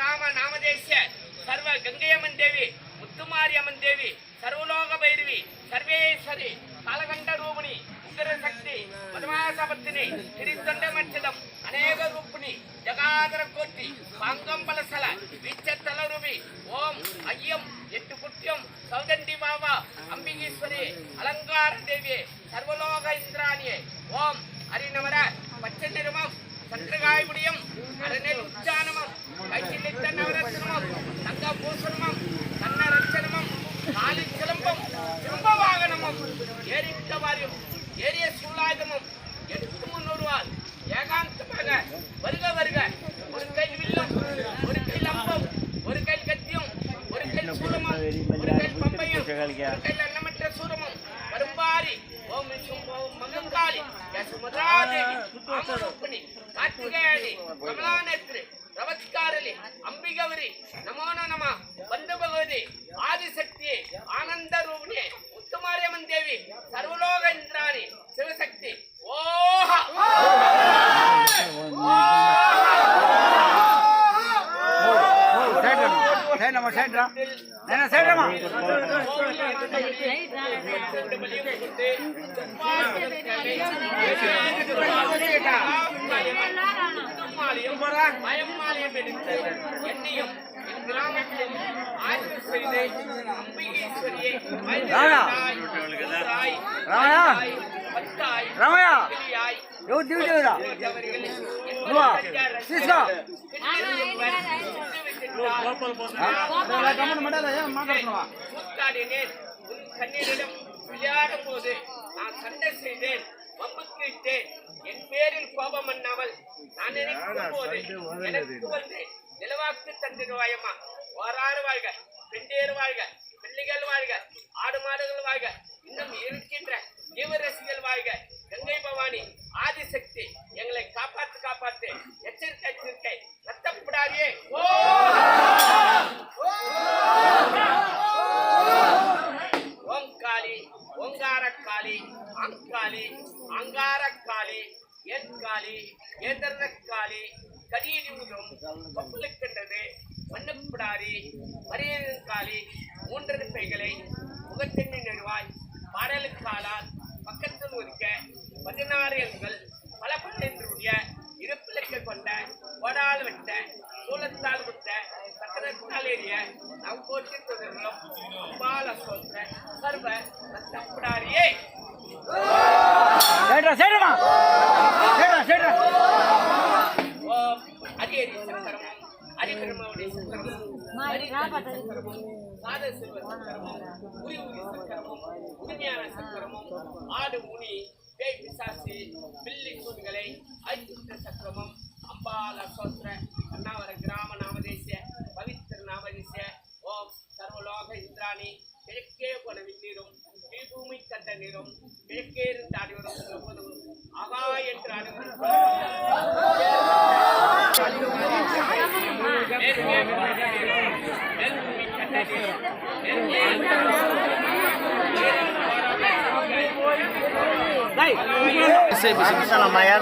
கிராம நாமதேசிய சர்வ கங்கையம்மன் தேவி, முத்துமாரியம்மன் தேவி, சர்வலோக பைரவி, சர்வேஸ்வரி, காலகண்ட ரூபிணி, உக்கிர சக்தி, மதுமாசபத்தினி, திரித்தொண்ட மச்சிதம், அநேக ரூபிணி, ஜகாதர கோட்டி, பாங்கம் பலசல, வீச்சத்தல ரூபி, ஓம் ஐயம், எட்டு குட்டியம், சௌதண்டி பாபா, அம்பிகீஸ்வரி, அலங்கார தேவியே, சர்வலோக இந்திராணியே, ஓம் அரிநமர, பச்சை நிருமம், சற்றுகாய் முடியும், அரணேல் உச்சானமம், கைச்சிலித்த நவரத்னமம், தங்க பூசணமம், கண்ண ரட்சணமம், காலி சிலம்பம், சிலம்ப வாகனமும், ஏரிக்க வாரியம், ஏரிய சூலாயுதமும், 800 ஏகாந்தமாக வருக வருக. ஒரு கை வில்லும், ஒரு கை லம்பம், ஒரு கை கத்தியும், ஒரு கை சூரமும், ஒரு கை பம்பையும், ஒரு கை அன்னமற்ற சூரமும், வரும்பாரி, ஓம் மகங்காளி, சுமத்ராதேவி, ஆமரூபிணி, கார்த்திகேயனி, கமலாநேத்ரி, ரவத்காரலி, அம்பிகவரி, நமோ நம, பந்த பகவதி, ஆதிசக்தியே, ஆனந்த ரூபிணியே, முத்துமாரியம்மன் தேவி, சர்வலோக இந்திராணி, சிவசக்தி, ஓஹா என்னையும் என் கிராமத்தில் ஆய்வு செய்து அம்பிகேஸ்வரியை கண்ணீரிடம் விளையாடும் போது நான் சண்டை செய்தேன், வம்புக்கு இட்டேன். என் பேரில் கோபம் பண்ணாமல் நான் நினைக்கும் போது எனக்கு வந்து நிலவாக்கு தந்திருவாயம்மா. ஓராறு வாழ்க, பெண்டேறு வாழ்க, பிள்ளைகள் வாழ்க, ஆடு மாடுகள் வாழ்க, இன்னும் இருக்கின்ற ஜீவரசிகள் வாழ்க. கங்கை பவானி, ஆதிசக்தி, எங்களை காப்பாத்து காப்பாத்து. எச்சரிக்கை எச்சரிக்கை, ரத்தப்படாதே. ஓம் காளி, ஓங்காரக்காளி, ஆங்காளி, ஆங்காரக்காளி, ஏற்காளி, ஏதர்காளி, கடியடி உதம், கொப்பளுக்கின்றது, மண்ணுப்பிடாரி, மரியங்காளி, 3 பைகளை முகத்தெண்ணி நெடுவாய், பாடலுக்காளால் பக்கத்தில் ஒதுக்க 16 எண்கள், பல பன்னெண்டுடைய இருப்பிலைக்க கொண்ட, கோடால் வெட்ட, சூலத்தால் விட்ட, சக்கரத்தால் ஏறிய, நவ்கோட்டி தொடர்களும், அம்பால சோற்ற, சர்வ ரத்தப்படாரியே. அரியரி சக்கரமும், அரிபிரமவுடைய சக்கரமும், சக்கரமும், சாத சில்வ சக்கரமும், உரி உரி சக்கரமும், உரிமையான சக்கரமும், ஆடு முனி, பேய் பிசாசி, பில்லி சூடுகளை, ஐந்துத்த சக்கரமும், அம்பால சோத்ர, அண்ணாவர கிராம நாமதேசிய, பவித்திர நாமதேசிய, ஓம் சர்வலோக இந்திராணி, கிழக்கே போன விண்ணீரும், பூமி கண்ட நீரும், கிழக்கே இருந்து ஆடிவரும் போதும், ஆகா என்று ஆடுவரும் Saya bisa nama ya,